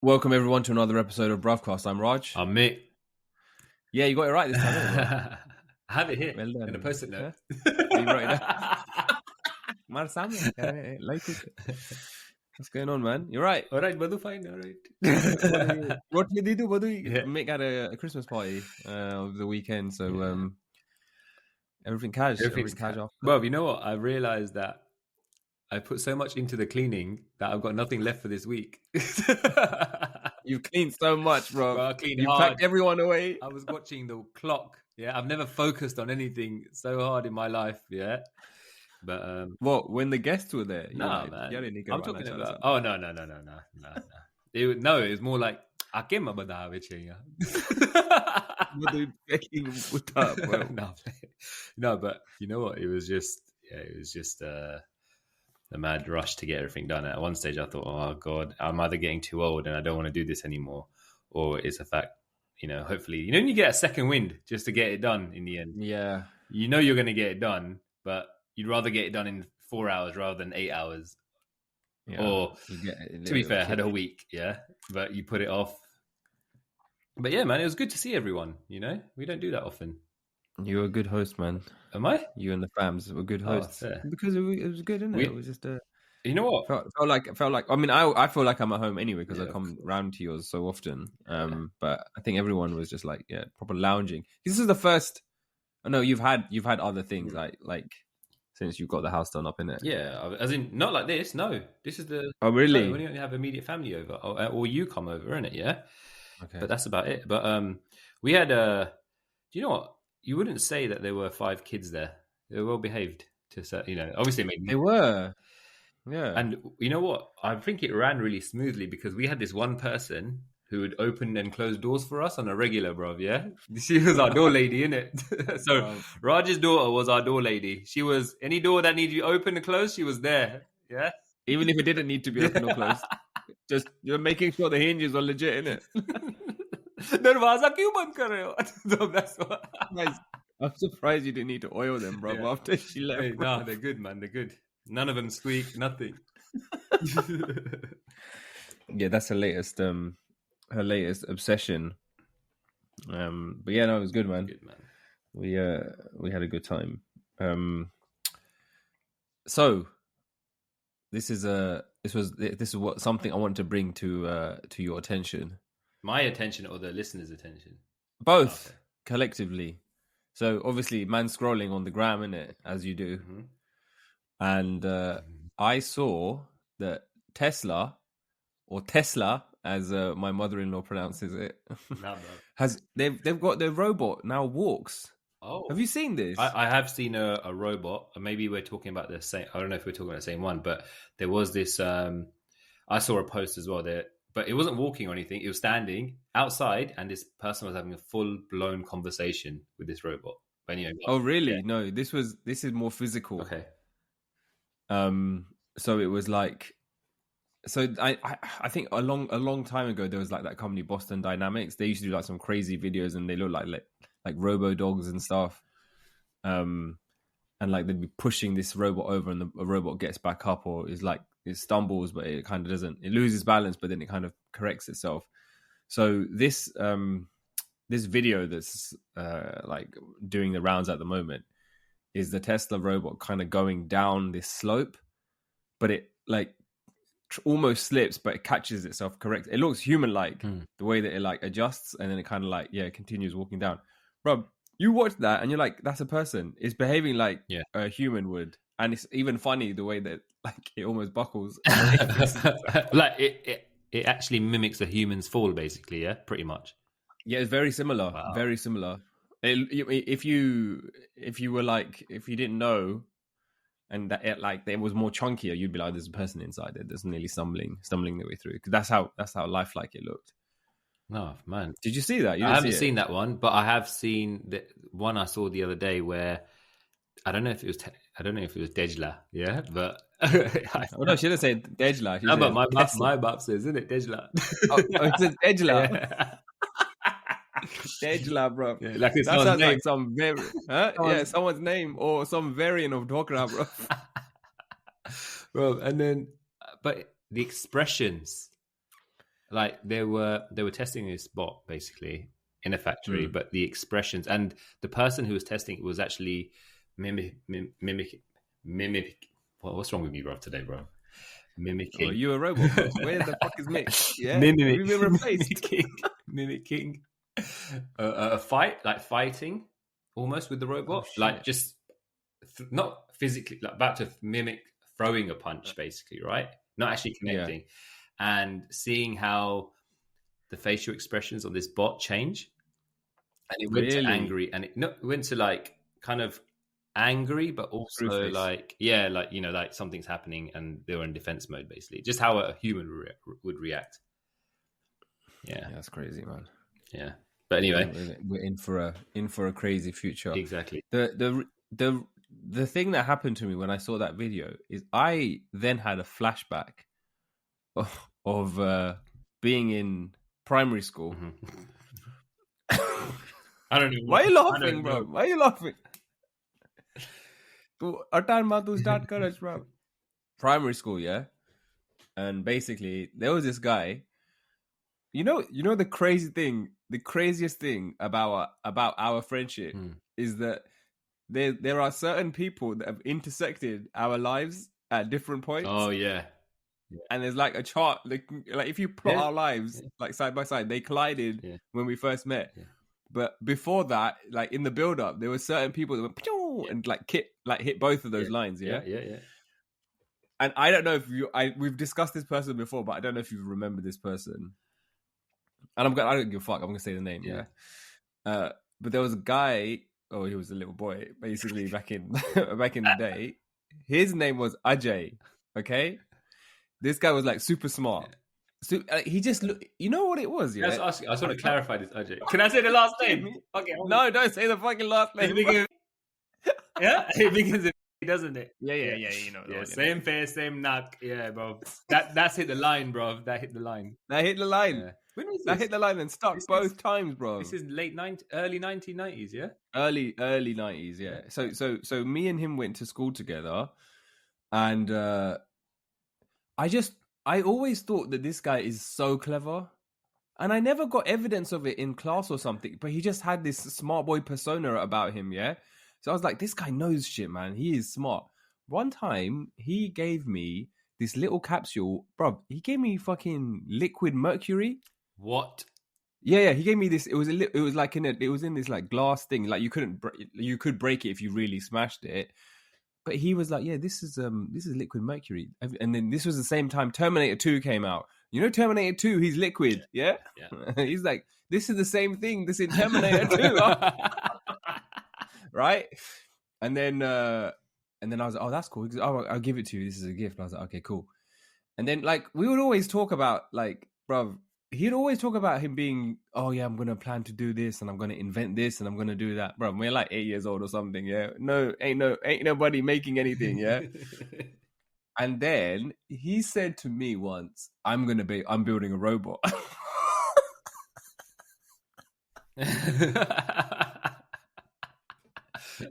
Welcome everyone to another episode of Bruvcast. I'm Raj. I'm Mick. Yeah, you got it right this time. I have it here Well done. in a post-it note. You wrote it down. What's going on, man? You're right. All right, Badhu, fine. All right. What did you do, Badhu? Yeah. Mick had a Christmas party over the weekend, so everything cash. Everything's cash off. Well, you know what? I realized that I put so much into the cleaning that I've got nothing left for this week. You've cleaned so much, bro. I cleaned You hard. packed everyone away. I was watching the clock. Yeah, I've never focused on anything so hard in my life. Yeah, but What? When the guests were there? no, Like, man. you didn't go I'm around talking that about. side. Oh no. It was more like I came up with that bitch. Badhu begging put up, bro. no, but you know what? It was just a mad rush to get everything done. At one stage, I thought, oh God, I'm either getting too old and I don't want to do this anymore, or it's a fact, hopefully, when you get a second wind just to get it done in the end. Yeah. You know you're going to get it done, but you'd rather get it done in 4 hours rather than 8 hours. Yeah. Or, to be fair, I had a week, but you put it off. But yeah, man, it was good to see everyone, We don't do that often. You're a good host, man. Am I? You and the fams were good hosts because it was good, isn't it? It was just you know what? Felt like. I mean, I feel like I'm at home anyway because I come round to yours so often. But I think everyone was just like, proper lounging. This is the first. I know you've had other things like since you've got the house done up in it. Yeah, as in not like this. No, this is the. Oh really? No, when you only have immediate family over, or you come over, innit? Yeah. Okay. But that's about it. But we had do you know what? You wouldn't say that there were 5 kids there. They were well behaved. Obviously they were. Yeah. And you know what? I think it ran really smoothly because we had this one person who would open and close doors for us on a regular, bro. Yeah, she was our door lady, innit? So Raj's daughter was our door lady. She was any door that needed to be open and closed, she was there. Yeah, even if it didn't need to be open or closed, just you're making sure the hinges are legit, innit? दरवाजा क्यों बंद कर रहे हो? That's what. I'm surprised you didn't need to oil them, bro. After she left, hey, no, they're good, man. They're good. None of them squeak. Nothing. Yeah, that's her latest obsession. But yeah, no, it was good, man. Good, man. We had a good time. So this is what something I want to bring to your attention. My attention or the listeners' attention? Both, collectively. So obviously, man scrolling on the gram, innit, as you do. Mm-hmm. And I saw that Tesla, or Tesla, as my mother-in-law pronounces it, they've got their robot now walks. Oh, have you seen this? I have seen a robot. Maybe we're talking about the same. I don't know if we're talking about the same one, but there was this. I saw a post as well there. But it wasn't walking or anything. It was standing outside, and this person was having a full-blown conversation with this robot. Oh, really? Yeah. No, this is more physical. Okay. So it was like, I think a long time ago there was like that company Boston Dynamics. They used to do like some crazy videos, and they look like robo dogs and stuff. And like they'd be pushing this robot over, and the robot gets back up, or is like. It stumbles, but it kind of doesn't. It loses balance, but then it kind of corrects itself. So this video that's like doing the rounds at the moment is the Tesla robot kind of going down this slope, but it like almost slips, but it catches itself correct. It looks human-like the way that it like adjusts, and then it kind of like continues walking down. Bro, you watch that and you're like, that's a person. It's behaving like a human would. And it's even funny the way that like it almost buckles. Like it actually mimics a human's fall, basically. Yeah, pretty much. Yeah, it's very similar. Wow. Very similar. If you were like, if you didn't know, and that it was more chunkier, you'd be like, there's a person inside it that's nearly stumbling their way through. Because that's how lifelike it looked. Oh man, did you see that? I haven't seen that one, but I have seen the one I saw the other day where. I don't know if it was Dejla, but oh no, she didn't say Dejla. No, but my bab says, isn't it Dejla? It's Dejla. Dejla, bro. Yeah, like that sounds like some someone's name or some variant of Dhokla, bro. Bro, and then, but the expressions like they were testing this bot basically in a factory, but the expressions and the person who was testing it was actually mimic. What's wrong with me, bro? Today, bro. Mimicking. Oh, you a robot, bro. Where the fuck is Mick? Yeah, have you been replaced? Mimicking a fight, like fighting almost with the robot, like just not physically, like about to mimic throwing a punch, basically, right? Not actually connecting, and seeing how the facial expressions on this bot change, and it went to angry, and it went to like kind of angry, but also like like something's happening, and they were in defense mode, basically, just how a human would react. Yeah, that's crazy, man. Yeah, but anyway, we're in for a crazy future. Exactly. The thing that happened to me when I saw that video is I then had a flashback of being in primary school. I don't know. Why are you laughing, bro? Why are you laughing? Start courage, bro. Primary school, yeah. And basically, there was this guy. You know the craziest thing about our friendship is that there are certain people that have intersected our lives at different points. Oh yeah. And there's like a chart, like if you plot our lives like side by side, they collided when we first met. Yeah. But before that, like in the build up, there were certain people that went and hit both of those lines. Yeah. And I don't know if we've discussed this person before, but I don't know if you remember this person. And I don't give a fuck. I'm gonna say the name. Yeah. But there was a guy. Oh, he was a little boy, basically back in the day. His name was Ajay. Okay. This guy was like super smart. So he just looked. You know what it was? Yeah. I just want to clarify this, Ajay. Can I say the last name? Okay. No, don't say the fucking last name. It begins with E, doesn't it? Yeah. You know. Yeah. Same face, same knock. Yeah, bro. That's hit the line, bro. That hit the line. That hit the line. Yeah. When was this? That hit the line and stuck both times, bro. This is early 1990s, yeah. Early 90s, yeah. So me and him went to school together, and I always thought that this guy is so clever, and I never got evidence of it in class or something. But he just had this smart boy persona about him, yeah. So I was like, this guy knows shit, man. He is smart. One time, he gave me this little capsule, bro. He gave me fucking liquid mercury. What? Yeah. He gave me this. It was in this like glass thing. Like you could break it if you really smashed it. But he was like, yeah, this is liquid mercury. And then this was the same time Terminator 2 came out. You know, Terminator 2, he's liquid. Yeah. He's like, this is the same thing. This is Terminator 2. Right. And then I was like, oh, that's cool. Goes, oh, I'll give it to you. This is a gift. And I was like, okay, cool. And then like we would always talk about like, bruv, he'd always talk about him being, oh yeah, I'm going to plan to do this and I'm going to invent this and I'm going to do that. Bro, we're like 8 years old or something. Yeah. No, ain't nobody making anything. Yeah. And then he said to me once, I'm building a robot.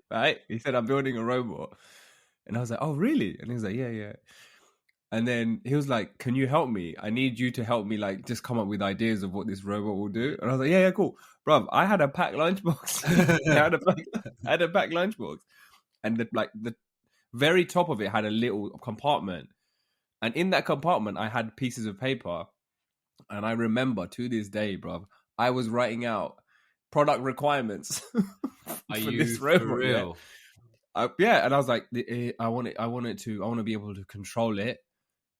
Right. He said, I'm building a robot. And I was like, oh really? And he was like, yeah. And then he was like, can you help me? I need you to help me, like, just come up with ideas of what this robot will do. And I was like, yeah, cool. Bruv, I had a packed lunchbox. I had a packed lunchbox. And the very top of it had a little compartment. And in that compartment, I had pieces of paper. And I remember to this day, bruv, I was writing out product requirements for this robot. For real? Yeah. And I was like, I want to be able to control it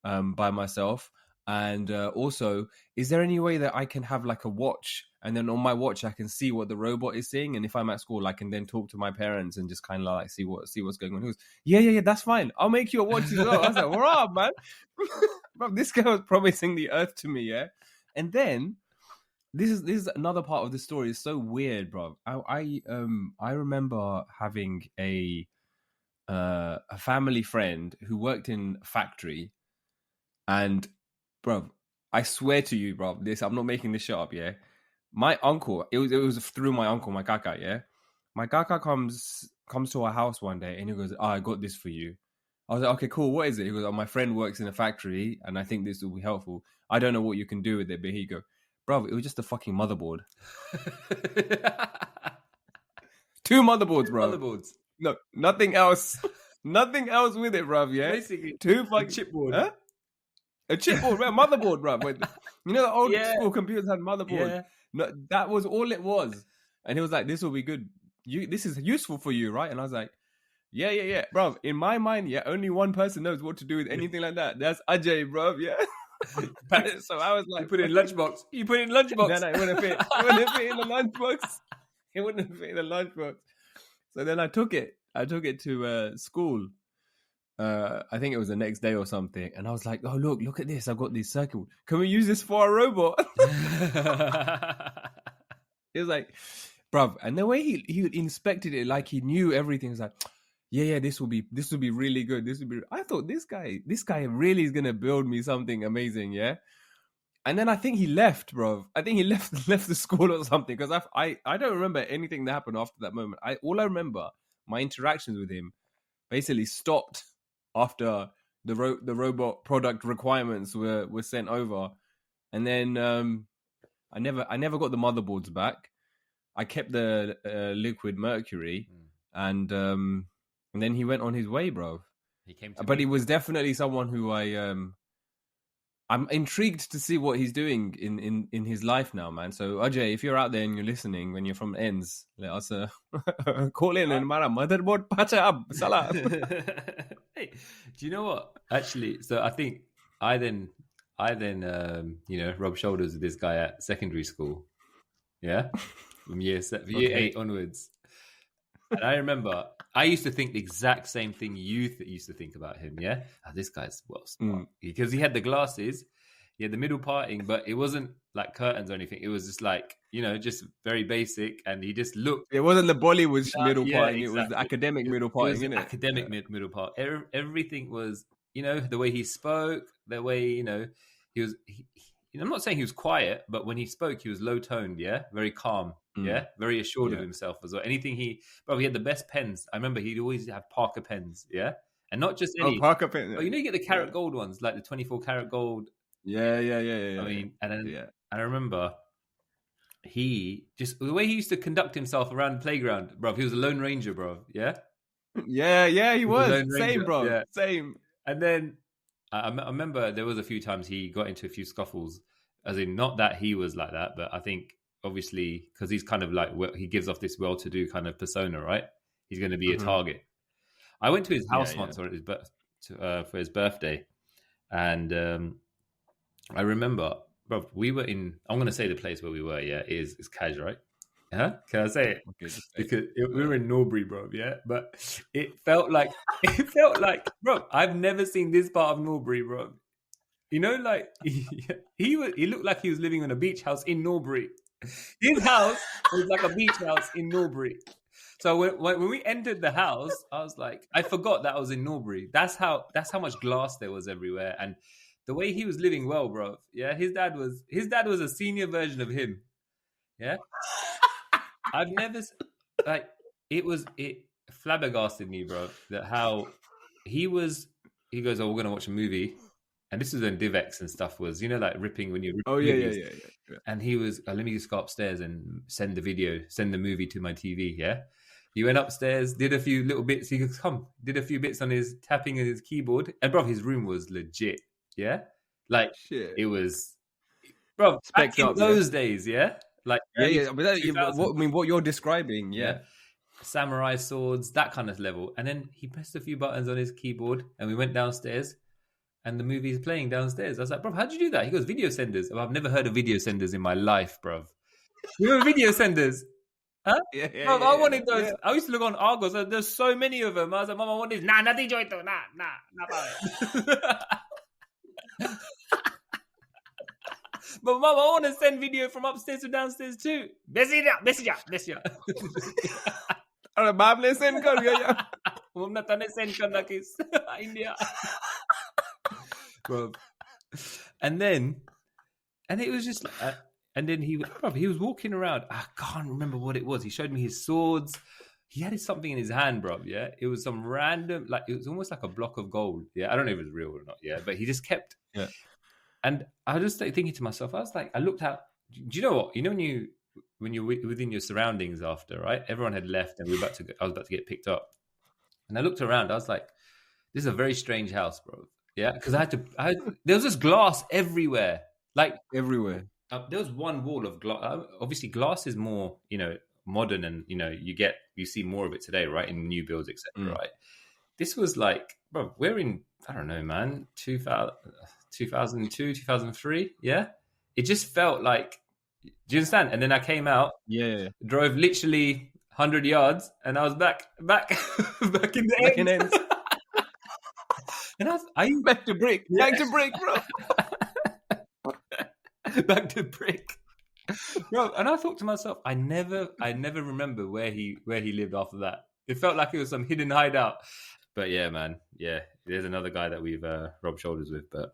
by myself. And also, is there any way that I can have like a watch, and then on my watch I can see what the robot is seeing, and if I'm at school I can then talk to my parents and just kind of like see what's going on. He goes, yeah, that's fine, I'll make you a watch as well. I was like, what up, man? Bro, this guy was promising the earth to me. Yeah. And then this is another part of the story. It's so weird, bro. I remember having a family friend who worked in a factory. And, bro, I swear to you, bro, I'm not making this shit up, yeah? My uncle, it was through my uncle, my kaka, yeah? My kaka comes to our house one day and he goes, I got this for you. I was like, okay, cool. What is it? He goes, oh, my friend works in a factory, and I think this will be helpful. I don't know what you can do with it, but he go, bro, it was just a fucking motherboard. 2 motherboards, bro. Motherboards. No, nothing else. Nothing else with it, bro. Yeah, Basically, 2 fucking chipboard. Huh? A chipboard, bro. Motherboard, bro. But you know the old Yeah. school computers had motherboards. Yeah. No, that was all it was. And he was like, "This will be good. This is useful for you, right?" And I was like, "Yeah, bro." In my mind, yeah, only one person knows what to do with anything like that. That's Ajay, bro. Yeah. So I was like, You put it in lunchbox. You put it in lunchbox. No, it wouldn't fit. It wouldn't fit in the lunchbox. It wouldn't fit in the lunchbox. So then I took it. I took it to school. I think it was the next day or something, and I was like, "Oh, look at this! I've got this circuit. Can we use this for a robot?" He was like, "Bruv," and the way he inspected it, like he knew everything. He was like, "Yeah, this will be really good. This will be." I thought this guy really is gonna build me something amazing, yeah. And then I think he left, bro. I think he left the school or something, because I don't remember anything that happened after that moment. All I remember, my interactions with him basically stopped after the robot product requirements were sent over, and then I never got the motherboards back. I kept the liquid mercury, and then he went on his way, bro. He came, but he was definitely someone who I'm intrigued to see what he's doing in his life now, man. So Ajay, if you're out there and you're listening, when you're from ends, let us call in and mara motherboard pacha ab salah. Hey, do you know what? Actually, so I think I then rub shoulders with this guy at secondary school. Yeah, from year 8 onwards. And I remember I used to think the exact same thing you used to think about him. Yeah, this guy's smart, because he had the glasses, he had the middle parting, but it wasn't like curtains or anything. It was just like, just very basic, and he just looked. It wasn't the Bollywood middle parting; exactly. It was the academic middle parting, innit? Academic middle part. Everything was, the way he spoke, the way he was. I'm not saying he was quiet, but when he spoke, he was low toned. Yeah, very calm. Yeah, very assured of himself as well. Anything he had the best pens. I remember he'd always have Parker pens. Yeah, and not just any Parker pen. Oh, you get the carat gold ones, like the 24 karat gold. Yeah. I mean, and then I remember he just the way he used to conduct himself around the playground, bro. He was a lone ranger, bro. Yeah. Yeah, he was. Same, bro. Yeah. Same. And then I remember there was a few times he got into a few scuffles, as in not that he was like that, but I think obviously because he's kind of like, he gives off this well-to-do kind of persona, right? He's going to be a target. I went to his house once for his birthday, and I remember, bro, we were in. I'm going to say the place where we were. Yeah, is Kaj, right? Huh? Can I say it? Okay, because we were in Norbury, bro. Yeah, but it felt like bro, I've never seen this part of Norbury, bro. Like he looked like he was living in a beach house in Norbury. His house was like a beach house in Norbury. So when we entered the house, I was like, I forgot that I was in Norbury. That's how much glass there was everywhere, and the way he was living well, bro. Yeah, his dad was a senior version of him. Yeah. I've never it flabbergasted me, bro, that how he goes, oh, we're gonna watch a movie, and this is when DivX and stuff was, like ripping when you yeah. And he was, let me just go upstairs and send the movie to my TV. Yeah, he went upstairs, did a few little bits. He goes, did a few bits on his tapping on his keyboard, and bro, his room was legit. Yeah, like shit. It was, bro, back in those days. Yeah. Like but what you're describing, samurai swords, that kind of level. And then he pressed a few buttons on his keyboard, and we went downstairs, and the movie's playing downstairs. I was like, bro, how'd you do that? He goes, video senders. I've never heard of video senders in my life, bro. You were video senders, huh? Bro, I wanted those. Yeah. I used to look on Argos. There's so many of them. I was like, Mama, I want this. Nah, nothing joint though. Nah. But Mom, I want to send video from upstairs to downstairs too. Busy. अरे बाप ने send कर गया mummy तने send करना किस India. Bro. And it was just and then he was walking around. I can't remember what it was. He showed me his swords. he had something in his hand, bro. Yeah, it was some random, like it was almost like a block of gold. Yeah, I don't know if it was real or not. Yeah, but he just kept. Yeah. And I was just thinking to myself, I was like, I looked out. Do you know what? You know when you're within your surroundings after, right? Everyone had left, and I was about to get picked up. And I looked around. I was like, this is a very strange house, bro. Yeah, because there was just glass everywhere, like everywhere. There was one wall of glass. Obviously, glass is more, modern, and you see more of it today, right? In new builds, etc. Right? This was like, bro, we're in, I don't know, man, 2002, 2003. Yeah, it just felt like. Do you understand? And then I came out, drove literally 100 yards, and I was back in the ends. And I back to brick, back to brick, bro. Back to brick, bro. And I thought to myself, I never remember where he lived after that. It felt like it was some hidden hideout. But yeah, man, yeah. There's another guy that we've rubbed shoulders with, but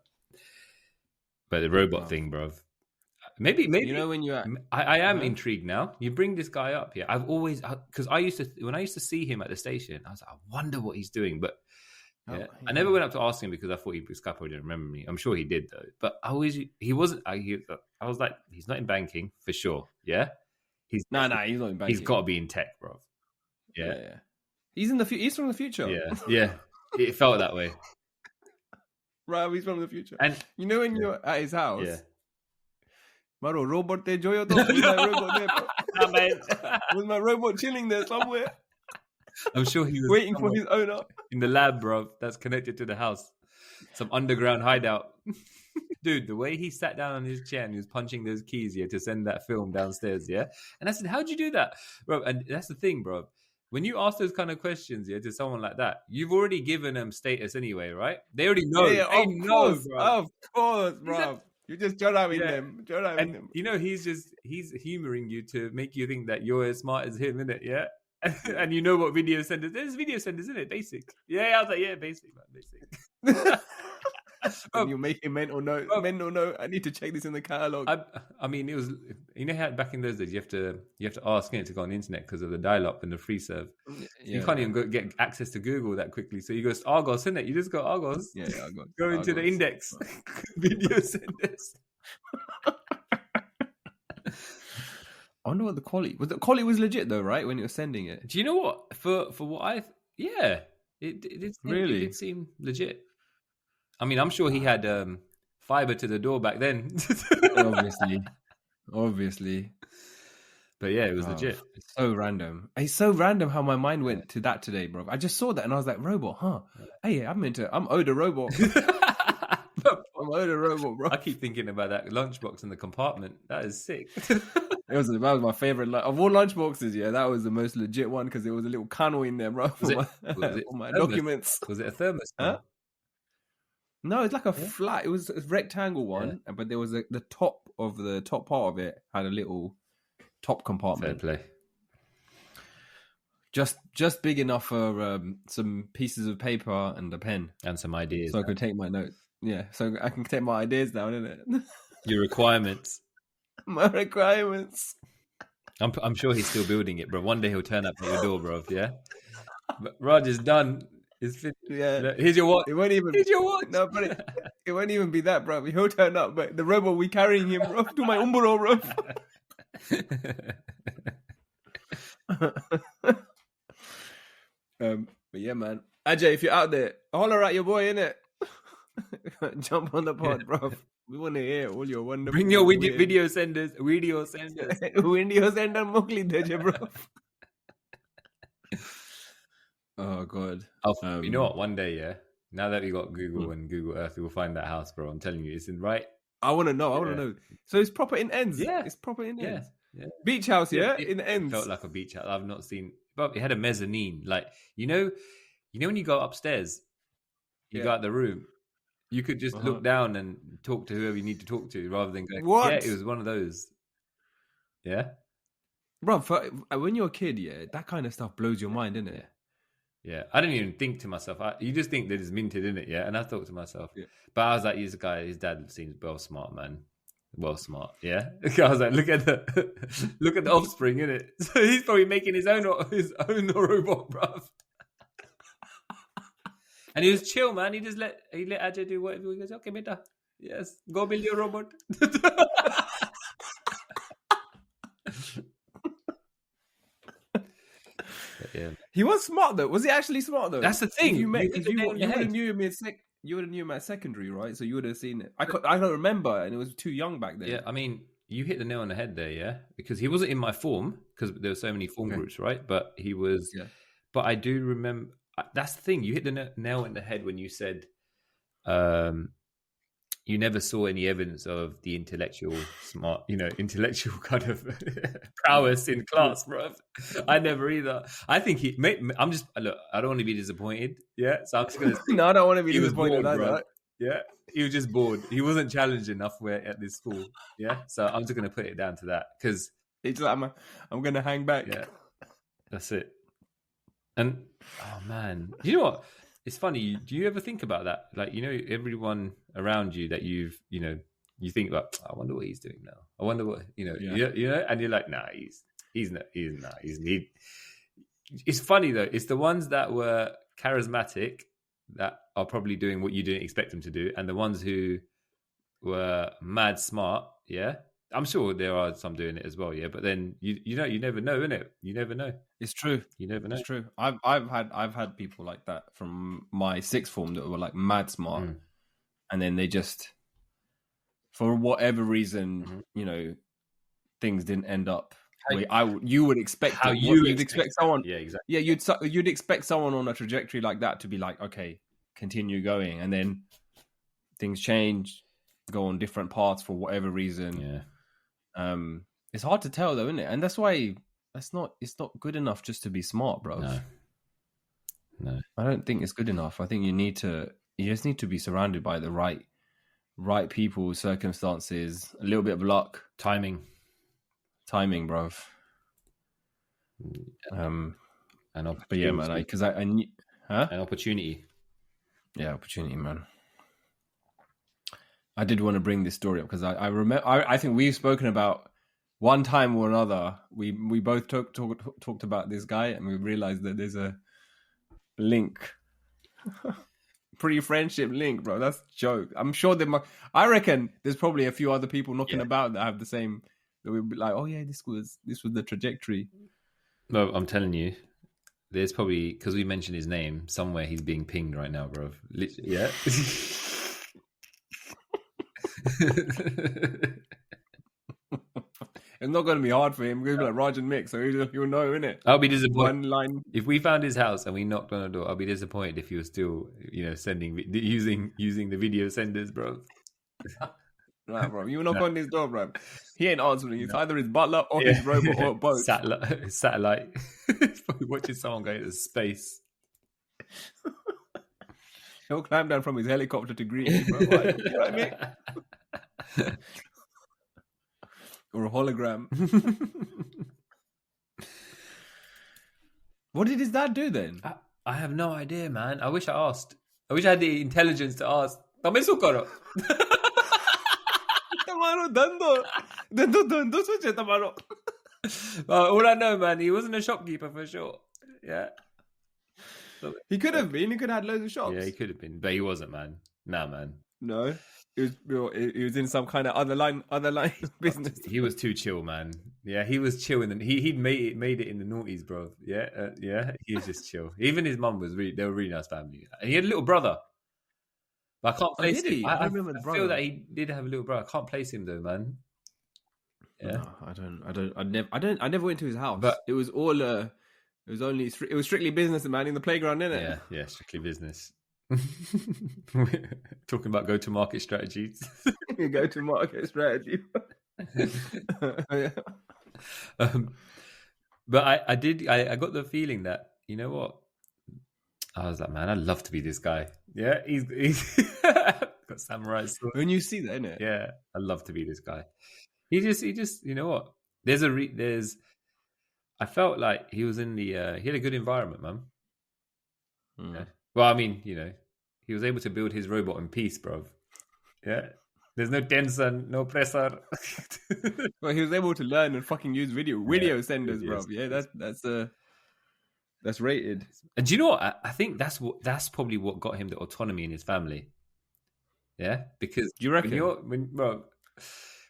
the robot thing, bro. Maybe you know when you're. I am intrigued now. You bring this guy up here. I've always because when I used to see him at the station, I was like, I wonder what he's doing, but. Yeah. I never went up to ask him because I thought this guy probably didn't remember me. I'm sure he did though. But he wasn't. I was like, he's not in banking for sure. Yeah, he's not in banking. He's got to be in tech, bro. Yeah. He's in the he's from the future. Yeah. It felt that way. Right, he's from the future. And you know when you're at his house. Yeah. Maro, robot there, Joyo. Was my robot there? Nah, man. Was my robot chilling there somewhere? I'm sure he was waiting for his owner in the lab, bro. That's connected to the house, some underground hideout. Dude, the way he sat down on his chair and he was punching those keys to send that film downstairs, and I said, "How'd you do that, bro?" And that's the thing, bro. When you ask those kind of questions, to someone like that, you've already given them status anyway, right? They already know. Yeah, they know, bro. Of course, bro. You just jollowing them. Them. He's humoring you to make you think that you're as smart as him, innit? Yeah. And you know what video senders? There's video senders, isn't it? Basic. Yeah, I was like, basic, man, basic. You're making mental note. I need to check this in the catalog. I mean, it was, how back in those days you have to ask it to go on the internet because of the dial-up and the free serve. You can't even get access to Google that quickly. So you go to Argos, isn't it? You just go Argos. Yeah, Argos. Go into the index. Video senders. I wonder what the quality was. The quality was legit though, right? When you were sending it. Do you know what? For what it did seem legit. I mean, I'm sure he had fiber to the door back then. Obviously. But yeah, it was legit. It's so random. It's so random how my mind went to that today, bro. I just saw that and I was like, robot, huh? Hey, I'm owed a robot. I'm owed a robot, bro. I keep thinking about that lunchbox in the compartment. That is sick. That was my favorite of all lunchboxes. Yeah, that was the most legit one because there was a little canoe in there, bro. For my documents. Was it a thermos? Huh? No, it's like a flat. It was a rectangle one, but there was the top part of it had a little top compartment. Fair play. Just big enough for some pieces of paper and a pen and some ideas, so I could take my notes. Yeah, so I can take my ideas down, innit? Your requirements. My requirements. I'm sure he's still building it, bro. One day he'll turn up at your door, bro. Yeah. But Raj is done. It's finished. Yeah. Here's your watch. It won't even. Here's your watch. No, but it won't even be that, bro. He'll turn up, but the robot we carrying him, bro, to my umbro, bro. But yeah, man. Ajay, if you're out there, holler at your boy, innit? Jump on the pod, bro. We want to hear all your wonderful. Bring your video senders. Video sender mokli deje, bro. Oh god. You know what? One day, now that we got Google and Google Earth, we will find that house, bro. I'm telling you, it's in right. I want to know. So it's proper in ends. Yeah, it's proper in ends. Yeah. Beach house, in ends. Felt like a beach house. I've not seen, but it had a mezzanine. Like you know when you go upstairs, you go out the room. You could just look down and talk to whoever you need to talk to rather than going, what? Yeah, it was one of those. Yeah? Bro, when you're a kid, that kind of stuff blows your mind, innit? Yeah. I didn't even think to myself. You just think that it's minted, innit? Yeah. And I thought to myself. Yeah. But I was like, this guy, his dad seems well smart, man. well smart. Yeah, I was like, look at the offspring, innit? So he's probably making his own robot, bruv. And he was chill, man. He let Ajay do whatever. He goes, okay, beta, yes, go build your robot. Yeah. He was smart though. Was he actually smart though? That's the thing. You would have knew him at secondary, right? So you would have seen it. I don't remember, and it was too young back then. Yeah, I mean, you hit the nail on the head there, yeah. Because he wasn't in my form because there were so many form groups, right? But he was. Yeah. But I do remember. That's the thing. You hit the nail in the head when you said, you never saw any evidence of the intellectual kind of prowess in class, bro. I never either. I think I'm just, look, I don't want to be disappointed. Yeah. So I'm just going to. No, I don't want to be disappointed bored, either. Yeah. He was just bored. He wasn't challenged enough at this school. Yeah. So I'm just going to put it down to that because. It's like, I'm going to hang back. Yeah. That's it. And, oh man, you know what? It's funny. Do you ever think about that? Like, everyone around you that you think about, I wonder what he's doing now. I wonder what, and you're like, nah, he's not. It's funny though. It's the ones that were charismatic that are probably doing what you didn't expect them to do. And the ones who were mad smart. Yeah. I'm sure there are some doing it as well. Yeah. But then you never know, innit? You never know. It's true. You never know. It's true. I've had people like that from my sixth form that were like mad smart, and then they just, for whatever reason, things didn't end up you would expect. How you'd expect someone. Yeah, exactly. Yeah, you'd expect someone on a trajectory like that to be like, okay, continue going, and then things change, go on different paths for whatever reason. Yeah. It's hard to tell though, isn't it? And that's why. It's not good enough just to be smart, bro. No. I don't think it's good enough. I think you just need to be surrounded by the right people, circumstances, a little bit of luck. Timing, bro. An opportunity. But yeah, man, because I knew, an opportunity. Yeah, opportunity, man. I did want to bring this story up because I remember, I think we've spoken about one time or another, we both talked about this guy, and we realized that there's a link, pre-friendship link, bro. That's a joke. I'm sure I reckon there's probably a few other people knocking about that have the same. That we'd be like, oh yeah, this was the trajectory. No, I'm telling you, there's probably, because we mentioned his name somewhere, he's being pinged right now, bro. Yeah. It's not going to be hard for him. We're going to be like Raj and Mick, so he'll know, innit? I'll be disappointed. One line. If we found his house and we knocked on the door, I'll be disappointed if he was still, using the video senders, bro. Right, bro. You knock on his door, bro. He ain't answering. It's either his butler or his robot or both. Satellite. He's probably watching someone go into space. He'll climb down from his helicopter to greet you, bro. Like, you know what I mean? Or a hologram. What did his dad do then? I have no idea, man. I wish I asked. I wish I had the intelligence to ask. Tame sukaro. Tamaro, dando suche tamaro. All I know, man, he wasn't a shopkeeper for sure. Yeah. He could have been. He could have had loads of shops. Yeah, he could have been, but he wasn't, man. Nah, man. No. He was in some kind of other line business. He was too chill, man. Yeah, he was chill, and he'd made it in the noughties, bro. Yeah, he was just chill. Even his mum was they were a really nice family, and he had a little brother. But I can't place him. I remember the brother. I feel that he did have a little brother. I can't place him though, man. Yeah, no, I never went to his house. But it was all it was strictly business, man, in the playground, innit? Yeah, strictly business. Talking about go-to-market strategies. Go-to-market strategy. Yeah. But I got the feeling that, you know what? I was like, man, I'd love to be this guy. Yeah, he's got samurai sword. When you see that, innit? Yeah, I'd love to be this guy. He just, you know what? I felt like he was in he had a good environment, man. Yeah. Well, I mean, he was able to build his robot in peace, bro. Yeah. There's no tension, no pressure. Well, he was able to learn and fucking use video senders, bro. Yeah, that's rated. And do you know what? I think that's probably what got him the autonomy in his family. Yeah, because Do you reckon?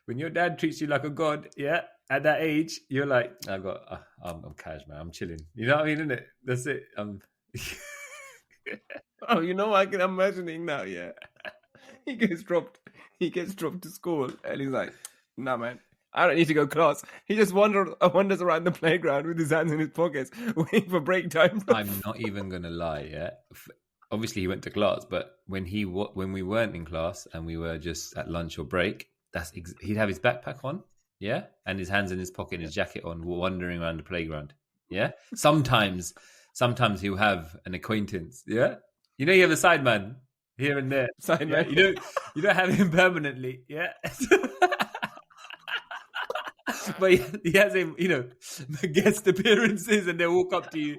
When your dad treats you like a god, yeah, at that age, you're like, I'm cash, man. I'm chilling. You know what I mean, innit? That's it. Oh, you know, I can imagining now. Yeah, he gets dropped to school, and he's like, "Nah, man, I don't need to go class." He just wanders around the playground with his hands in his pockets, waiting for break time. I'm not even gonna lie. Yeah, obviously he went to class, but when we weren't in class and we were just at lunch or break, he'd have his backpack on, yeah, and his hands in his pocket and his jacket on, wandering around the playground. Yeah, sometimes he'll have an acquaintance. Yeah, you know, you have a sideman here and there. Sideman. Yeah? You don't have him permanently. Yeah. But he has him, you know, guest appearances, and they walk up to you,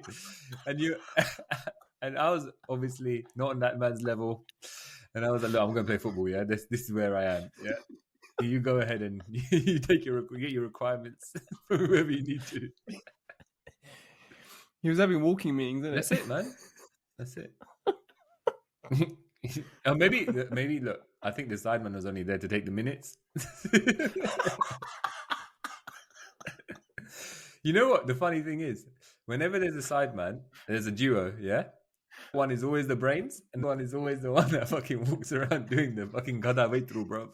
and I was obviously not on that man's level, and I was like, "Look, I'm going to play football. Yeah, this is where I am. Yeah, you go ahead and you get your requirements from whoever you need to." He was having walking meetings, isn't it? That's it, man. That's it. Or maybe look, I think the sideman was only there to take the minutes. You know what? The funny thing is, whenever there's a sideman, there's a duo, yeah? One is always the brains, and one is always the one that fucking walks around doing the fucking gada way through, bro.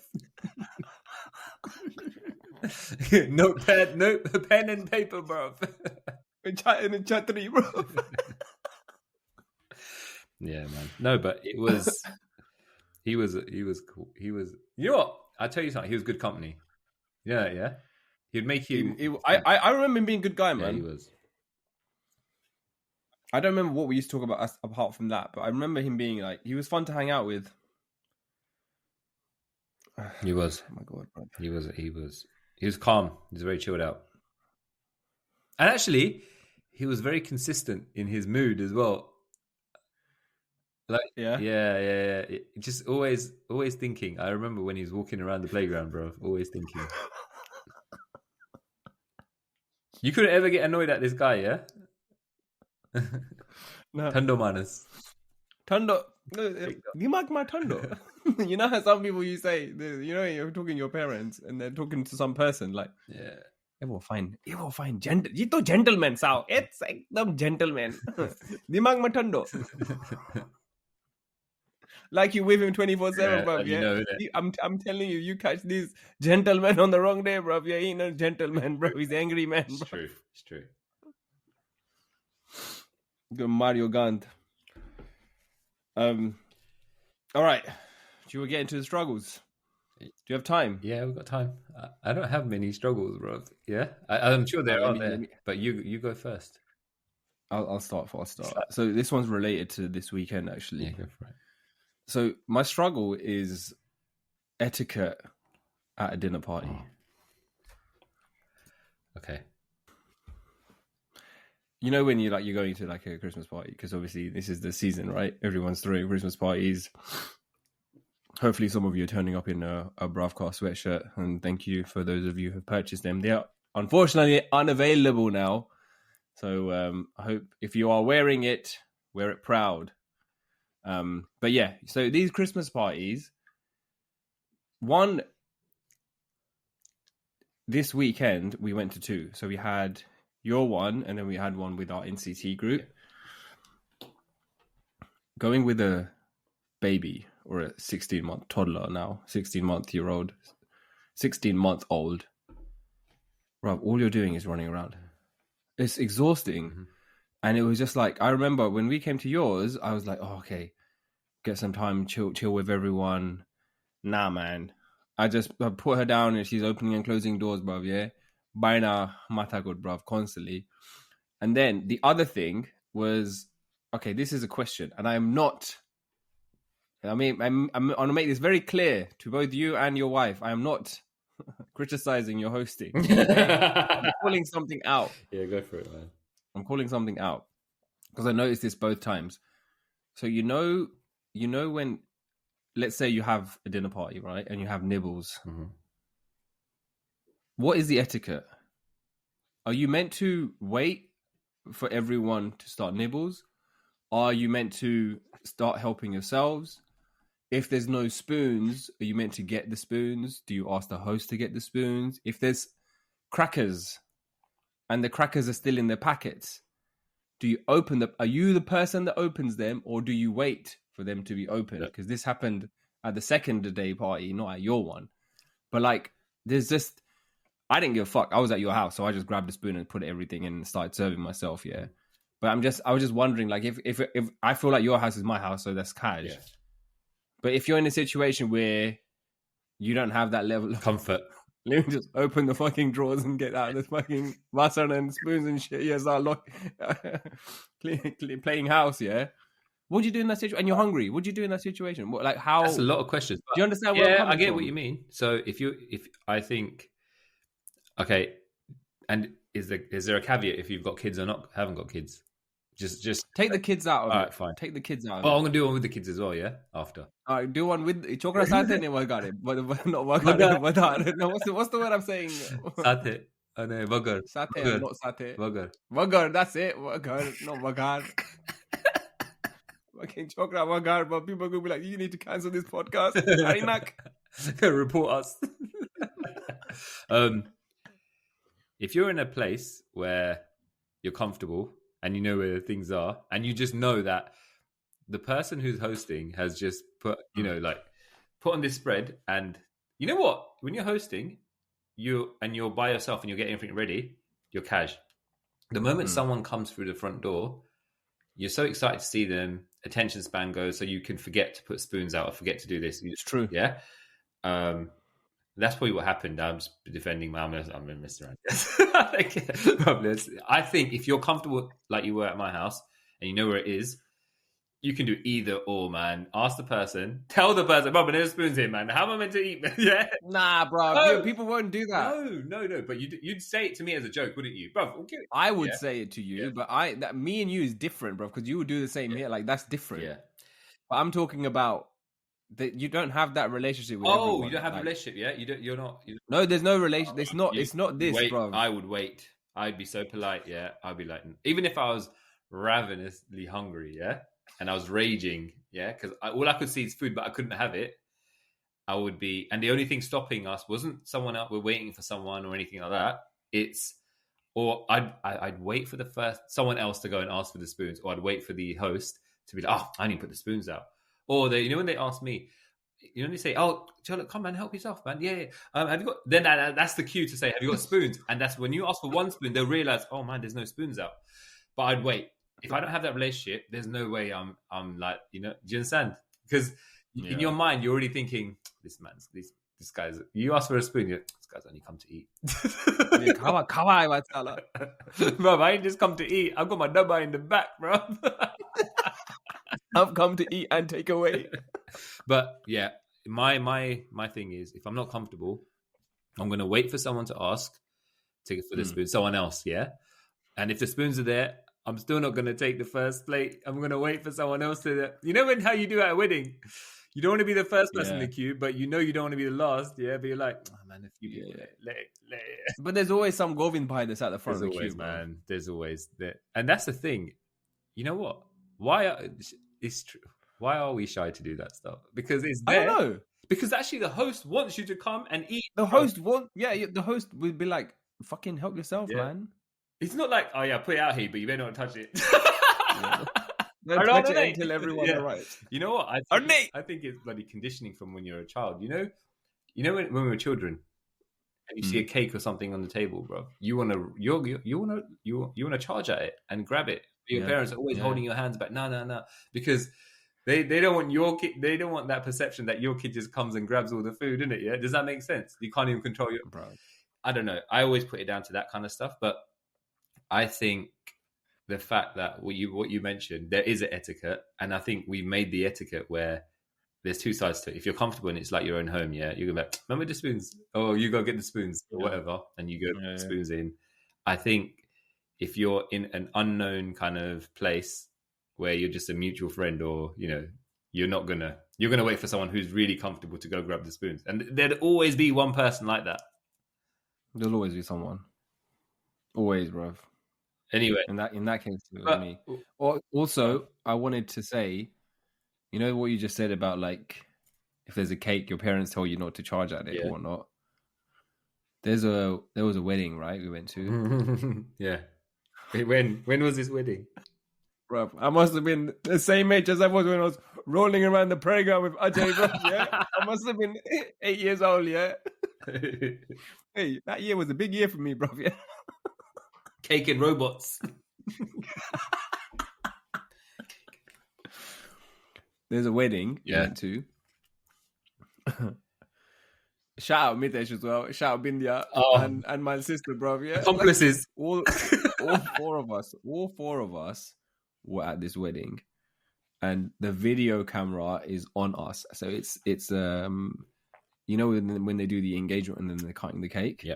No pen and paper, bro. In a chattery, bro. Yeah, man. No, but it was. He was cool. He was. You know what? I'll tell you something. He was good company. Yeah. He'd make you. I remember him being a good guy, man. Yeah, he was. I don't remember what we used to talk about apart from that, but I remember him being like, he was fun to hang out with. He was. Oh my god, bro. He was calm. He was very chilled out. And actually, he was very consistent in his mood as well. Like, yeah. Just always thinking. I remember when he was walking around the playground, bro. Always thinking. You couldn't ever get annoyed at this guy, yeah? No. Tando Manas. Tando. You mark my Tando. You know how some people you say, you know, you're talking to your parents and they're talking to some person like, yeah. It will find gentle. You to gentleman sao. It's like the gentleman. Dimag matando. Like you with him 24/7, bro. Yeah, you know, I'm telling you, you catch these gentlemen on the wrong day, bro. Yeah, he ain't no gentleman, bro. He's angry man. Bro. It's true. Good Mario Gant. All right. Should we get into the struggles? Do you have time? Yeah, we've got time. I don't have many struggles, bro. Yeah, I'm sure there are there. But you go first. I'll start. So this one's related to this weekend, actually. Yeah, go for it. So my struggle is etiquette at a dinner party. Okay. You know when you're going to like a Christmas party, because obviously this is the season, right? Everyone's throwing Christmas parties. Hopefully some of you are turning up in a Bruvcast sweatshirt, and thank you for those of you who have purchased them. They are unfortunately unavailable now. So I hope if you are wearing it, wear it proud. But yeah, so these Christmas parties, this weekend we went to two. So we had your one, and then we had one with our NCT group. Going with a baby or a 16-month toddler now, 16-month-old. Rob, all you're doing is running around. It's exhausting. Mm-hmm. And it was just like, I remember when we came to yours, I was like, oh, okay, get some time, chill with everyone. Nah, man. I put her down and she's opening and closing doors, bruv, yeah? Baina mata good, bruv, constantly. And then the other thing was, okay, this is a question, and I'm not, I mean, I'm going to make this very clear to both you and your wife. I am not criticizing your hosting. I'm calling something out. Yeah, go for it, man. I'm calling something out because I noticed this both times. So you know when let's say you have a dinner party, right? And you have nibbles. Mm-hmm. What is the etiquette? Are you meant to wait for everyone to start nibbles? Are you meant to start helping yourselves? If there's no spoons, are you meant to get the spoons? Do you ask the host to get the spoons? If there's crackers and the crackers are still in their packets, do you open them? Are you the person that opens them, or do you wait for them to be opened? Because this happened at the second day party, not at your one. But like, there's just, I didn't give a fuck. I was at your house, so I just grabbed a spoon and put everything in and started serving myself. Yeah, but I was just wondering, like, if I feel like your house is my house, so that's cash. Yeah. But if you're in a situation where you don't have that level of comfort, let me just open the fucking drawers and get out the fucking masala and spoons and shit. Yeah, start playing house. Yeah, what do you do in that situation? And you're hungry. What do you do in that situation? What, like, how? That's a lot of questions. Do you understand? Where I'm coming I get from? what you mean. So if I think, okay, and is there a caveat if you've got kids or not? Haven't got kids? Just take the kids out of it. All right, fine. Take the kids out. I'm gonna do one with the kids as well. Yeah, after. All right, do one with chokra sathe ne wagare. But not wagare. No, what's the word I'm saying? Sathe. No, vagar. Sathe, not sathe. Vagar. Vagar. That's it. Vagar, not vagar. Fucking chokra vagar. But people will be like, you need to cancel this podcast. Arinak. Report us. If you're in a place where you're comfortable and you know where things are, and you just know that the person who's hosting has just put, put on this spread, and you know what? When you're hosting, you're by yourself and you're getting everything ready, you're cash. The moment someone comes through the front door, you're so excited to see them, attention span goes, so you can forget to put spoons out or forget to do this. It's true. Yeah. That's probably what happened. I'm just defending my... I'm messing around. I think if you're comfortable like you were at my house and you know where it is, you can do either or, man. Ask the person. Tell the person, bro, but there's spoons here, man. How am I meant to eat? Yeah. Nah, bro. No. People won't do that. No. But you'd say it to me as a joke, wouldn't you? Bro, okay. I would say it to you, but me and you is different, bro, because you would do the same here. Like, that's different. Yeah. But I'm talking about... that you don't have that relationship with everyone. You don't have a relationship, yeah? You're not... No, there's no relation. It's not this, wait, bro. I would wait. I'd be so polite, yeah? I'd be like... Even if I was ravenously hungry, yeah? And I was raging, yeah? Because all I could see is food, but I couldn't have it. I would be... And the only thing stopping us wasn't someone else, we're waiting for someone or anything like that. It's... Or I'd wait for someone else to go and ask for the spoons, or I'd wait for the host to be like, I need to put the spoons out. Or when they ask me, they say, "Oh, Charlotte, come man, help yourself, man." Yeah. Have you got? Then that's the cue to say, "Have you got spoons?" And that's when you ask for one spoon, they'll realize, "Oh man, there's no spoons out." But I'd wait. If I don't have that relationship, there's no way I'm like, do you understand? Because in your mind, you're already thinking, "This guy's." You ask for a spoon, this guy's only come to eat. Bro, I ain't just come to eat. I've got my dabba in the back, bro. I've come to eat and take away. But yeah, my thing is, if I'm not comfortable, I'm going to wait for someone to ask for the spoon, someone else, yeah? And if the spoons are there, I'm still not going to take the first plate. I'm going to wait for someone else to... how you do at a wedding? You don't want to be the first person in the queue, but you don't want to be the last, yeah? But you're like, oh man, if you let it. But there's always some Govin pie that's at the front of the queue, man. There's always that. And that's the thing. You know what? It's true. Why are we shy to do that stuff? Because it's there. I don't know. Because actually the host wants you to come and eat. The host would be like, fucking help yourself, man. It's not like, oh yeah, put it out here, but you better not touch it. Don't touch it until everyone's right. You know what? I think it's bloody conditioning from when you're a child. When we were children and you see a cake or something on the table, bro, you wanna charge at it and grab it. Your parents are always holding your hands back. No, because they don't want your kid. They don't want that perception that your kid just comes and grabs all the food, innit? Yeah, does that make sense? You can't even control your. Bro. I don't know. I always put it down to that kind of stuff, but I think the fact that what you mentioned, there is an etiquette, and I think we made the etiquette where there's two sides to it. If you're comfortable and it's like your own home, yeah, you're gonna be like, remember the spoons? Oh, you go get the spoons or whatever, and you go put the spoons in. I think if you're in an unknown kind of place where you're just a mutual friend, or you're gonna wait for someone who's really comfortable to go grab the spoons, and there'd always be one person like that. There'll always be someone. Always, bruv. Anyway, in that case, it was me. Also, I wanted to say, you know what you just said about like, if there's a cake, your parents tell you not to charge at it or whatnot. There was a wedding, right? We went to. Yeah. When was this wedding? Bro, I must have been the same age as I was when I was rolling around the playground with Ajay, bro. Yeah, I must have been 8 years old. Yeah. Hey, that year was a big year for me, bro. Yeah. Cake and robots. There's a wedding we went to. Shout out Mitesh as well. Shout out Bindya and my sister, bro. Yeah, accomplices. All four of us were at this wedding, and the video camera is on us. So it's you know when they do the engagement and then they're cutting the cake. Yeah.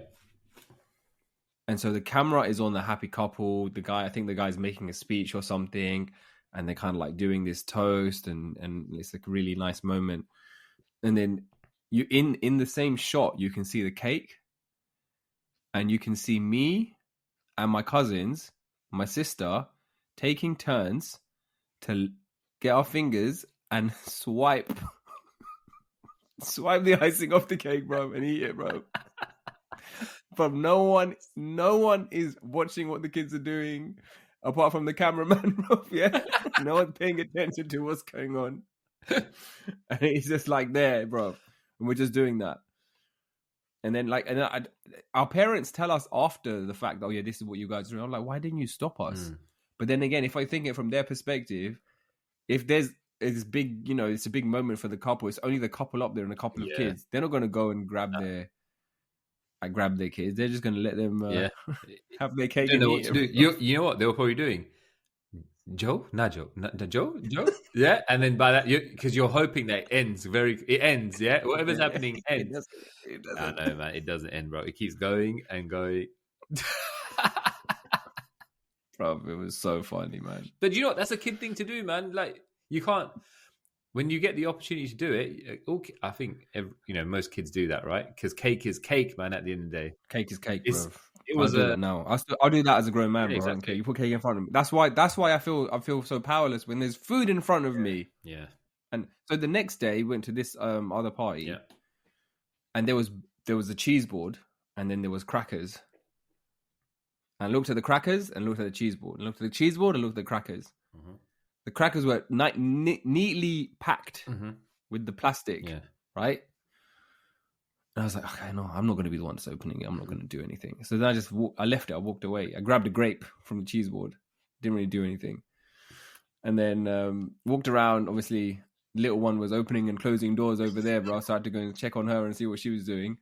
And so the camera is on the happy couple. I think the guy's making a speech or something, and they're kind of like doing this toast, and it's like a really nice moment. And then you in the same shot, you can see the cake, and you can see me and my cousins, my sister, taking turns to get our fingers and swipe the icing off the cake, bro, and eat it, bro. But no one is watching what the kids are doing, apart from the cameraman, bro. Yeah, no one's paying attention to what's going on, and he's just like there, bro, and we're just doing that. And then our parents tell us after the fact, oh yeah, this is what you guys are doing. I'm like, why didn't you stop us? But then again, if I think it from their perspective, if it's big, it's a big moment for the couple. It's only the couple up there and a couple of kids. They're not going to go and grab their kids. They're just going to let them have their cake. Don't know what to do. You know what they were probably doing? Joe? Joe? Yeah, and then by that, because you're hoping that it ends, yeah? Whatever's happening ends. It doesn't. I know, man. It doesn't end, bro. It keeps going and going. Bro, it was so funny, man. But you know what? That's a kid thing to do, man. Like, you can't... When you get the opportunity to do it, I think, most kids do that, right? Because cake is cake, man, at the end of the day. Cake is cake, bro. I'll do that now. I'll do that as a grown man, bro. Exactly. You put cake in front of me. That's why I feel so powerless when there's food in front of me. Yeah. And so the next day, we went to this other party. Yeah. And there was a cheese board, and then there was crackers. And I looked at the crackers and looked at the cheese board. And looked at the cheese board and looked at the crackers. Mm-hmm. The crackers were neatly packed with the plastic, right? And I was like, okay, no, I'm not going to be the one that's opening it. I'm not going to do anything. So then I left it. I walked away. I grabbed a grape from the cheese board. Didn't really do anything. And then walked around. Obviously, little one was opening and closing doors over there, bro. So I had to go and check on her and see what she was doing.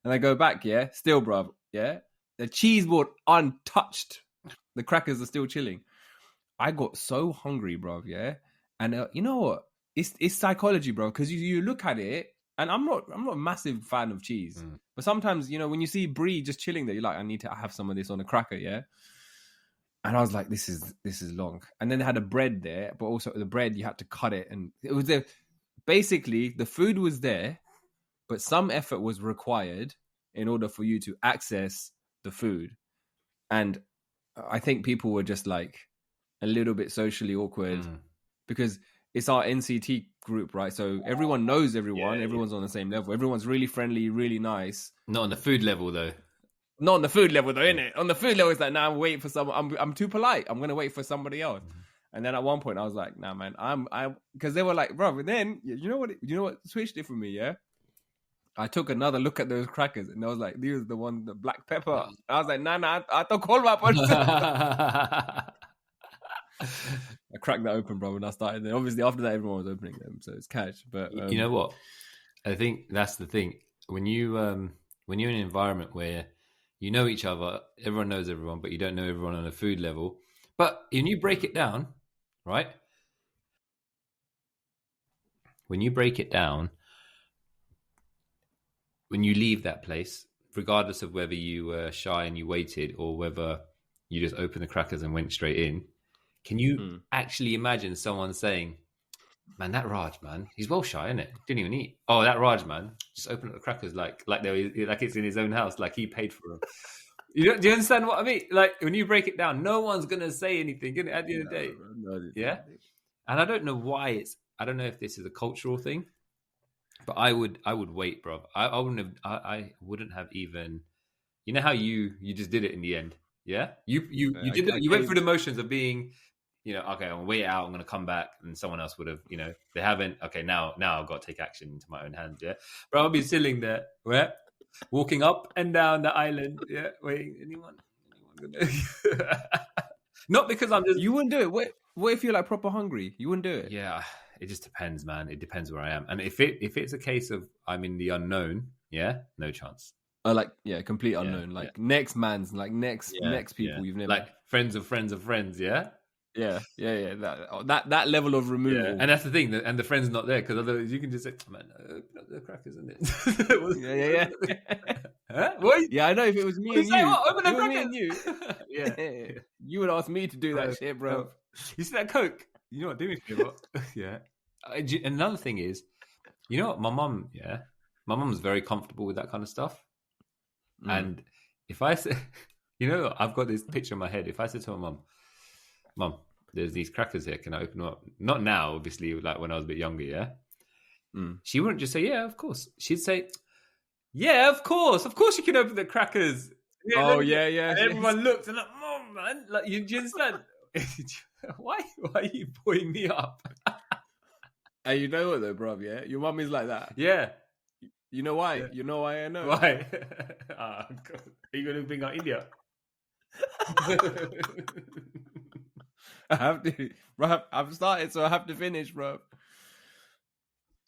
And I go back, still, bro, the cheese board untouched. The crackers are still chilling. I got so hungry, bro, and you know what? It's psychology, bro, because you look at it, and I'm not a massive fan of cheese, but sometimes when you see brie just chilling there, you're like, I need to have some of this on a cracker, And I was like, this is long. And then they had a bread there, but also the bread you had to cut it, and it was there. Basically, the food was there, but some effort was required in order for you to access the food, and I think people were just like a little bit socially awkward because it's our NCT group, right? So everyone knows everyone. Everyone's on the same level. Everyone's really friendly, really nice. Not on the food level, though. Not on the food level, though, innit? On the food level, it's like, nah, I'm waiting for someone. I'm too polite. I'm going to wait for somebody else. And then at one point, I was like, nah, man, I'm because they were like, bro, but then, you know what switched it for me, I took another look at those crackers, and I was like, these are the ones, the black pepper. I was like, nah, I don't call my I cracked that open, bro, and I started. Then obviously, after that, everyone was opening them, so it's catch. But you know what? I think that's the thing. When you're in an environment where you know each other, everyone knows everyone, but you don't know everyone on a food level. But when you break it down, right? When you break it down, when you leave that place, regardless of whether you were shy and you waited or whether you just opened the crackers and went straight in, can you actually imagine someone saying, Man, that Raj, man, he's well shy, isn't it? Didn't even eat. Oh, that Raj, man, just opened up the crackers like it's in his own house, like he paid for them. Do you understand what I mean? Like when you break it down, no one's gonna say anything, isn't it, at the end of the day. Yeah, and I don't know why I don't know if this is a cultural thing, but I would wait, bro. I wouldn't have even. You know how you just did it in the end. Yeah, you went through the motions of being. Okay, I'm gonna wait it out. I'm gonna come back, and someone else would have. They haven't. Okay, now I've got to take action into my own hands. Yeah, but I'll be sitting there, walking up and down the island. Yeah, waiting. Anyone gonna? Not because I'm just. You wouldn't do it. What if you're like proper hungry? You wouldn't do it. Yeah, it just depends, man. It depends where I am, and if it's a case of I'm in the unknown, yeah, no chance. Complete unknown. Next people you've never like friends of friends of friends. Yeah. Yeah. That level of removal, and that's the thing. And the friend's not there because otherwise you can just say, "Man, open up the crackers, isn't it?" Huh? What? Yeah, I know. If it was me and you, open the crackers. Yeah, you would ask me to do that shit, bro. You see that Coke? You know what? Do me a favor. Yeah. Another thing is, you know what? My mum's very comfortable with that kind of stuff. And if I say, I've got this picture in my head. If I said to my Mum, there's these crackers here. Can I open them up? Not now, obviously, like when I was a bit younger, yeah? She wouldn't just say, yeah, of course. She'd say, yeah, of course you can open the crackers. Yeah, And everyone looked and like, Mum, man, like, you understand? Why are you pulling me up? And you know what though, bruv, yeah? Your mum is like that. Yeah. You know why? Yeah. You know why I know? Why? Are you going to bring out India? I have to, bro. I've started, so I have to finish, bro.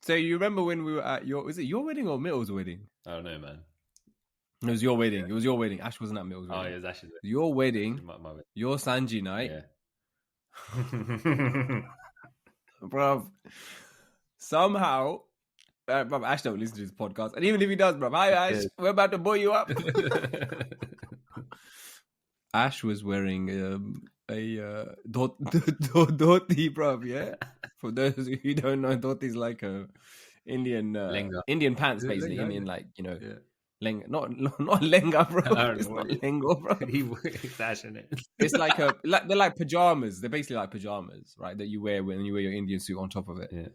So you remember when we were at was it your wedding or Mittle's wedding? I don't know, man. It was your wedding. Yeah. It was your wedding. Ash wasn't at Mittle's wedding. Oh, yeah, it was Ash's wedding. Your wedding, your Sanji night. Yeah. Bro, somehow, bro, Ash don't listen to this podcast. And even if he does, bro, hi Ash, we're about to boy you up. Ash was wearing a dhoti, bro, yeah? For those who don't know, dhoti is like a Indian Indian pants, basically. Indian, like, lenga. Not lenga, bro. It's not lenga, bro. He's Ash in it. It's like they're like pajamas. They're basically like pajamas, right? That you wear when you wear your Indian suit on top of it. Yeah.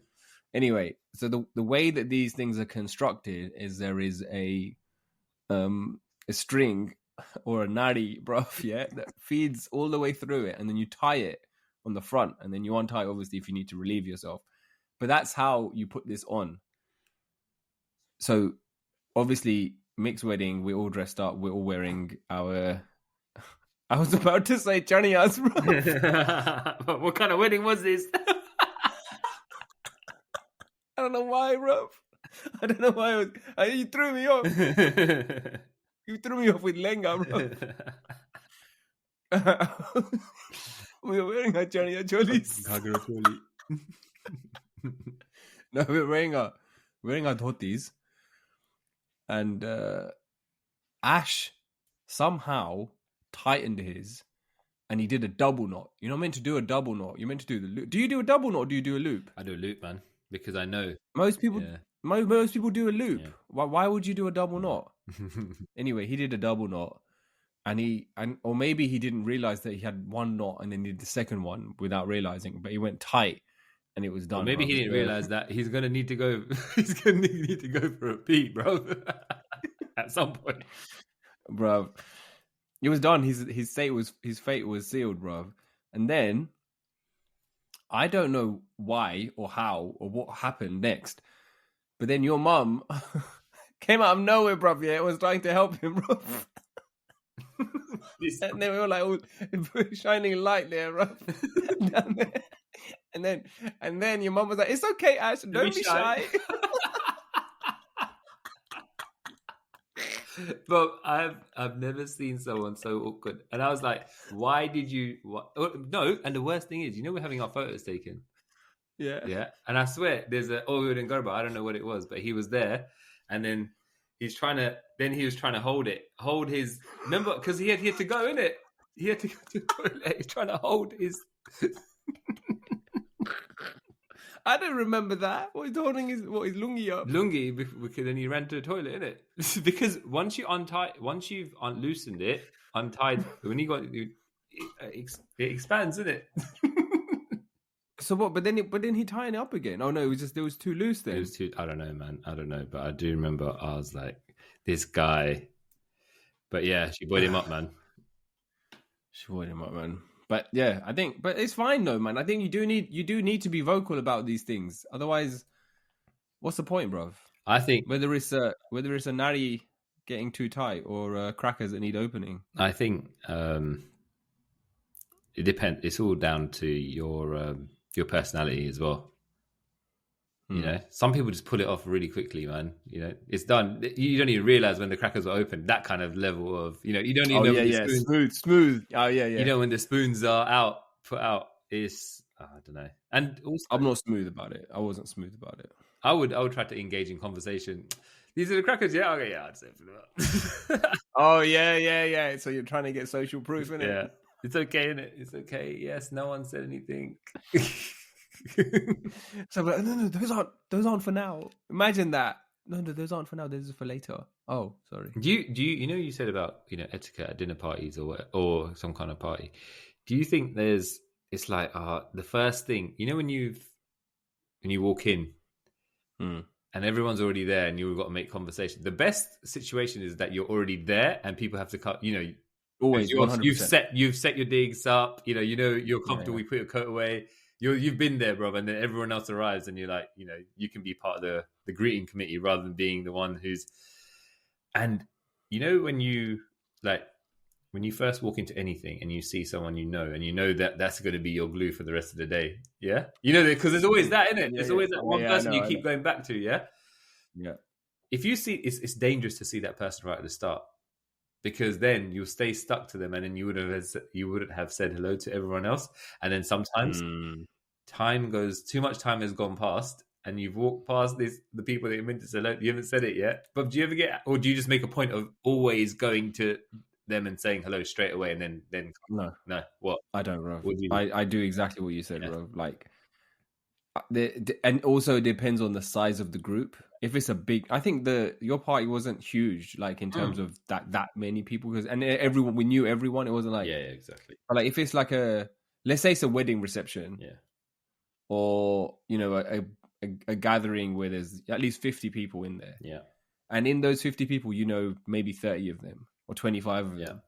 Anyway, so the way that these things are constructed is there is a string or a nari, bro, yeah, that feeds all the way through it, and then you tie it on the front, and then you untie, obviously, if you need to relieve yourself. But that's how you put this on. So, obviously, mixed wedding, we're all dressed up, we're all wearing our... I was about to say chaniyas, bro. What kind of wedding was this? I don't know why, bro. I don't know why. You threw me off. You threw me off with lenga, bro. We were wearing our chaniya cholis. No, we're wearing our dhotis. And Ash somehow tightened his, and he did a double knot. You're not meant to do a double knot. You're meant to do the loop. Do you do a double knot or do you do a loop? I do a loop, man, because I know most people. Yeah. Most people do a loop. Yeah. Why would you do a double knot? Anyway, he did a double knot, or maybe he didn't realize that he had one knot and then did the second one without realizing. But he went tight, and it was done. Or maybe he didn't realize that he's gonna need to go. He's gonna need to go for a pee, bro. At some point, bro. It was done. His fate was sealed, bro. And then I don't know why or how or what happened next, but then your mum came out of nowhere, bro. Yeah, it was trying to help him, bro. And then we were like, shining light there, bro. Down there. And then your mum was like, "It's okay, Ash. Don't be shy." But I've never seen someone so awkward, and I was like, "Why did you?" No, and the worst thing is, we're having our photos taken. Yeah. And I swear, there's a Oyud and Garba. I don't know what it was, but he was there, and then he was trying to hold his. Remember, because he had to go in it. He had to go to the toilet. He's trying to hold his. I don't remember that. What he's holding his lungi up. Lungi, because then he ran to the toilet, innit? Because once you've loosened it, untied, when you got it expands, innit? So what? But then he tying it up again. Oh no, it was too loose then. It was too. I don't know, man. I don't know, but I do remember I was like, this guy. But yeah, she buoyed him up, man. She buoyed him up, man. But yeah, I think, but it's fine though, man. I think you do need to be vocal about these things. Otherwise, what's the point, bro? I think whether it's a nari getting too tight or crackers that need opening. I think it depends. It's all down to your personality as well. You know, some people just pull it off really quickly, man. You know, it's done. You don't even realize when the crackers are open. That kind of level of, you know, you don't even know. Yeah, smooth. Oh yeah. You know, when the spoons are put out, is I don't know. And also, I'm not smooth about it. I wasn't smooth about it. I would try to engage in conversation. These are the crackers, yeah. Okay, yeah, I'd say for that. Oh yeah. So you're trying to get social proof, innit? Yeah, it's okay, innit? It's okay. Yes, no one said anything. So like, no, those aren't for now. Imagine that. No, those aren't for now. Those are for later. Oh, sorry. Do you know, you said about, you know, etiquette at dinner parties or some kind of party. Do you think it's like the first thing, you know, when you walk in and everyone's already there and you've got to make conversation. The best situation is that you're already there and people have to cut. You know, always 100%. You've set your digs up. You know you're comfortable. You put your coat away. You've been there, bro, and then everyone else arrives, and you're like, you know, you can be part of the greeting committee rather than being the one who's. And you know, when you first walk into anything and you see someone you know, and you know that that's going to be your glue for the rest of the day, yeah, you know, because there's always that, isn't it? There's always that one person you keep going back to, yeah. If you see, it's dangerous to see that person right at the start, because then you'll stay stuck to them, and then you wouldn't have said hello to everyone else, and then sometimes too much time has gone past, and you've walked past the people that you meant to say hello. You haven't said it yet, but do you ever or do you just make a point of always going to them and saying hello straight away, and then no, what? I don't, bro. I do exactly what you said, bro. Like, and also it depends on the size of the group. If it's a big, I think your party wasn't huge, like in terms of that many people, because we knew everyone. It wasn't like exactly. But like if it's like let's say it's a wedding reception, or you know a gathering where there's at least 50 people in there, and in those 50 people, you know, maybe 30 of them or 25 of them.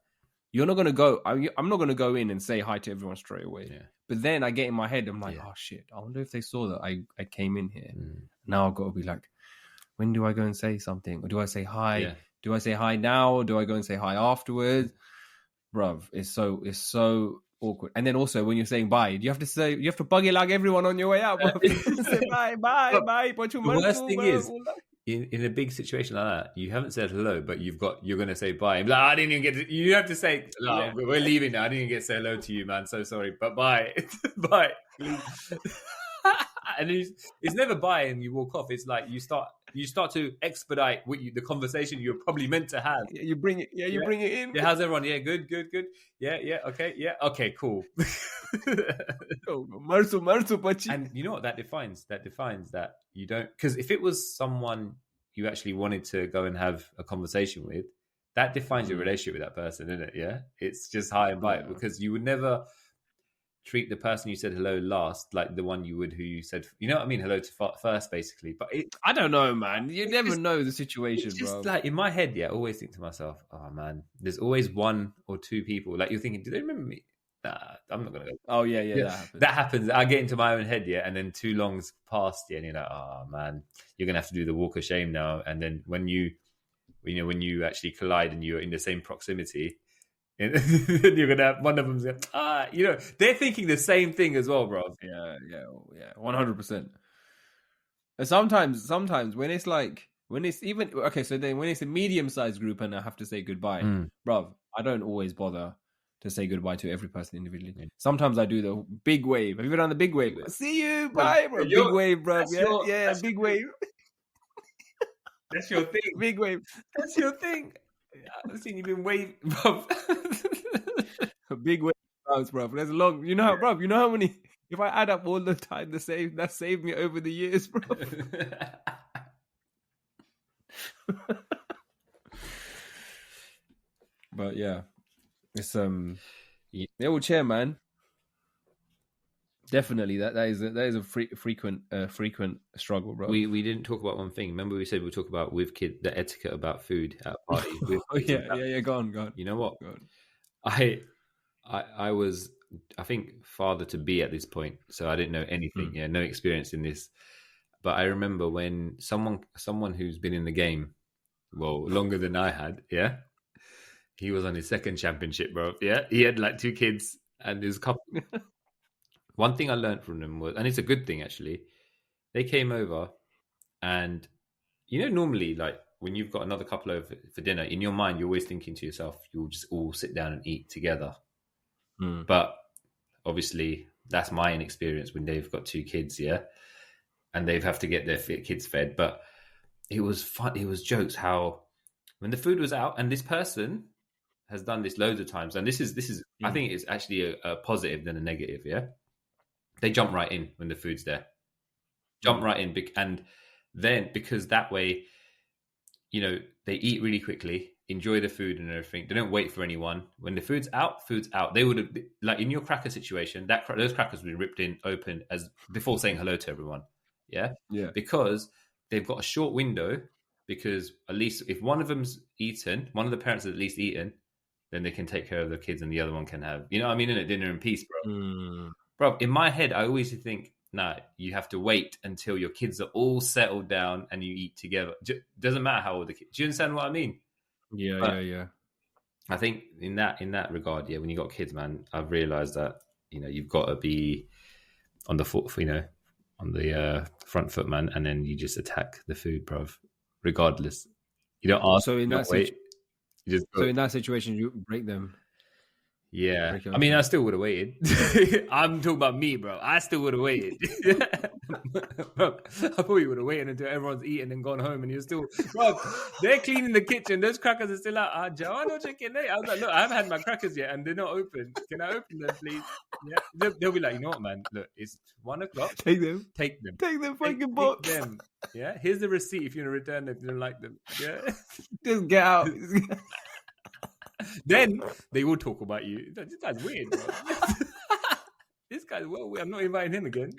You're not going to go, I'm not going to go in and say hi to everyone straight away. Yeah. But then I get in my head, I'm like, oh shit, I wonder if they saw that I came in here. Now I've got to be like, when do I go and say something? Or do I say hi? Yeah. Do I say hi now? Or do I go and say hi afterwards? Bruv, it's so awkward. And then also when you're saying bye, you have to buggy lag everyone on your way out. Say bye. The worst thing is, in a big situation like that, you haven't said hello, but you're going to say bye. Like, I didn't even get to, you have to say, we're leaving now. I didn't even get to say hello to you, man. So sorry, but bye. Bye. And it's never bye and you walk off. It's like you start to expedite the conversation you're probably meant to have. You bring it. You bring it in. Yeah, how's everyone? Yeah, good. Yeah, okay, cool. And you know what that defines? That defines that you don't, because if it was someone you actually wanted to go and have a conversation with, that defines your relationship with that person, isn't it? Yeah, it's just hi and bye, because you would never treat the person you said hello last like the one you would who you said, you know what I mean, hello to first, basically. But I don't know, man. You never know the situation, it's just bro. Like in my head, I always think to myself, oh man, there's always one or two people like you're thinking, do they remember me? Nah, I'm not gonna go. Oh yeah, that happens. I get into my own head, and then too long's passed, and you're like, oh man, you're gonna have to do the walk of shame now. And then when you actually collide and you're in the same proximity, and you're gonna have one of them say, they're thinking the same thing as well, bro. Yeah, 100%. And sometimes when it's even okay, so then when it's a medium-sized group and I have to say goodbye, bro, I don't always bother to say goodbye to every person individually. Sometimes I do the big wave. Have you ever done the big wave? See you, bye, bro. Big wave, bro. Big wave. That's your thing. Big wave. That's your thing. I've seen you been waving, bro. A big wave bounce, bro. That's long. You know how, bro? You know how many if I add up all the time, that saved me over the years, bro. But yeah, it's the old chair, man. Definitely, that is a frequent struggle, bro. We didn't talk about one thing. Remember, we said we'll talk about with kid the etiquette about food at a party. Yeah. Go on. You know what? Go on. I was, I think, father to be at this point, so I didn't know anything. Yeah, no experience in this. But I remember when someone who's been in the game, well, longer than I had, yeah, he was on his second championship, bro. Yeah, he had like 2 kids and his couple. One thing I learned from them was, and it's a good thing actually, they came over, and normally like when you've got another couple over for dinner, in your mind you're always thinking to yourself, you'll just all sit down and eat together. But obviously that's my inexperience when they've got 2 kids, yeah, and they have to get their kids fed. But it was fun. It was jokes how when the food was out, and this person has done this loads of times, and this is I think it's actually a positive than a negative. Yeah, they jump right in when the food's there, jump right in, and then because that way, they eat really quickly, enjoy the food and everything. They don't wait for anyone. When the food's out. They would have, like in your cracker situation, those crackers would be ripped in open as before saying hello to everyone. Yeah, because they've got a short window. Because at least if one of them's eaten, one of the parents has at least eaten, then they can take care of the kids, and the other one can have, in a dinner in peace, bro. Bro, in my head, I always think, nah, you have to wait until your kids are all settled down and you eat together. Doesn't matter how old the kids. Do you understand what I mean? Yeah. I think in that regard, yeah, when you got kids, man, I've realized that you've got to be on the foot, on the front foot, man, and then you just attack the food, bro. Regardless, you don't ask. So in that wait. You just in that situation, you break them. Yeah, I mean, I still would have waited. I'm talking about me, bro. I still would have waited. Bro, I probably would have waited until everyone's eaten and gone home, and you're still, bro. They're cleaning the kitchen. Those crackers are still out. Joanna chicken. I was like, look, I haven't had my crackers yet, and they're not open. Can I open them, please? Yeah, they'll be like, you know what, man? Look, it's 1:00. Take them. Take them. Take them fucking box. Take them. Yeah, here's the receipt if you want to return them if you don't like them. Yeah, just get out. Then they will talk about you. This guy's weird, bro. This guy's well weird. I'm not inviting him again.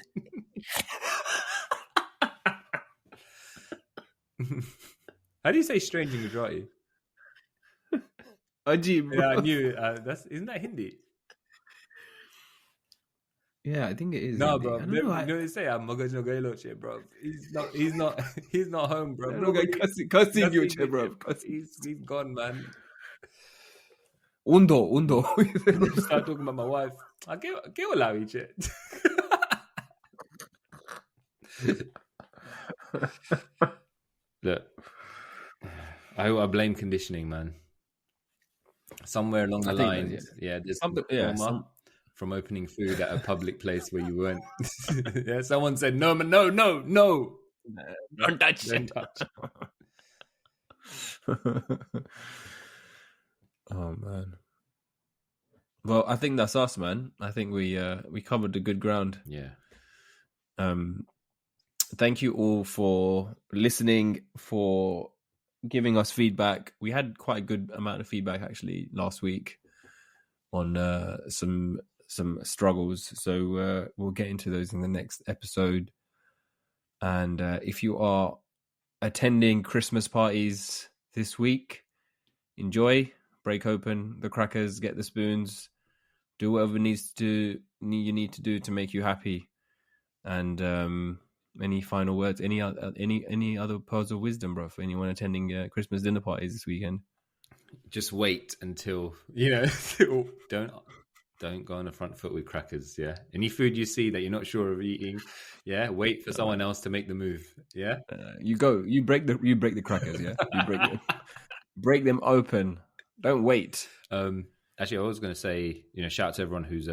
How do you say strange in Gujarati? Ajib. Yeah, I knew it. Isn't that Hindi? Yeah, I think it is. No, bro. They say I'm magaj no gailo che, bro. He's not home, bro. Cussing you, che, bro. He's gone, man. Undo. Start talking about my wife. ¿Qué hola, biche? Look, I blame conditioning, man. Somewhere along the lines, there's trauma from opening food at a public place where you weren't. Yeah, someone said, no, don't touch. Oh man. Well, I think that's us, man. I think we covered the good ground. Yeah. Thank you all for listening, for giving us feedback. We had quite a good amount of feedback actually last week on some struggles. So we'll get into those in the next episode. And if you are attending Christmas parties this week, enjoy. Break open the crackers, get the spoons, do whatever you need to do to make you happy. And any final words? Any other pearls of wisdom, bro, for anyone attending Christmas dinner parties this weekend? Just wait until don't go on the front foot with crackers. Yeah, any food you see that you're not sure of eating, wait for someone else to make the move. Yeah, you break the crackers. Yeah, you break them open. Don't wait. Actually, I was going to say, shout out to everyone who's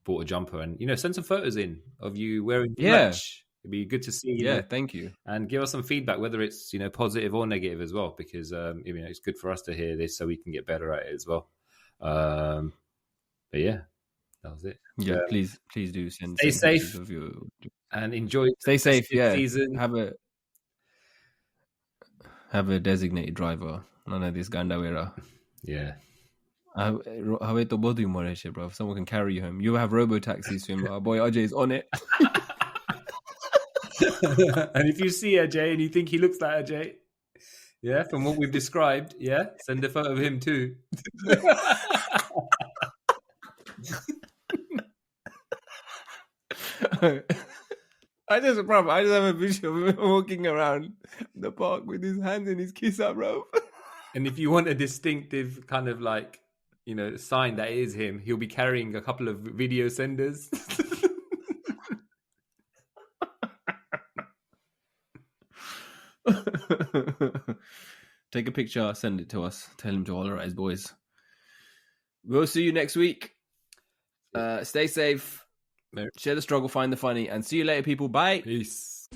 bought a jumper and, send some photos in of you wearing merch. It'd be good to see. Yeah, thank you. And give us some feedback, whether it's, positive or negative as well, because, it's good for us to hear this so we can get better at it as well. But yeah, That was it. Yeah, please do send Stay safe pictures of your. and enjoy. Stay safe. Yeah, season. Have a designated driver. None of this gandawera. Yeah. Bro. If someone can carry you home, you have robo taxis soon. But our boy Ajay's on it. And if you see Ajay and you think he looks like Ajay, yeah, from what we've described, yeah, send a photo of him too. I just have a visual of him walking around the park with his hands in his kiss-up, bro. And if you want a distinctive kind of like, sign that it is him, he'll be carrying a couple of video senders. Take a picture, send it to us. Tell him to holler at his boys. We'll see you next week. Stay safe. Share the struggle, find the funny, and see you later, people. Bye. Peace.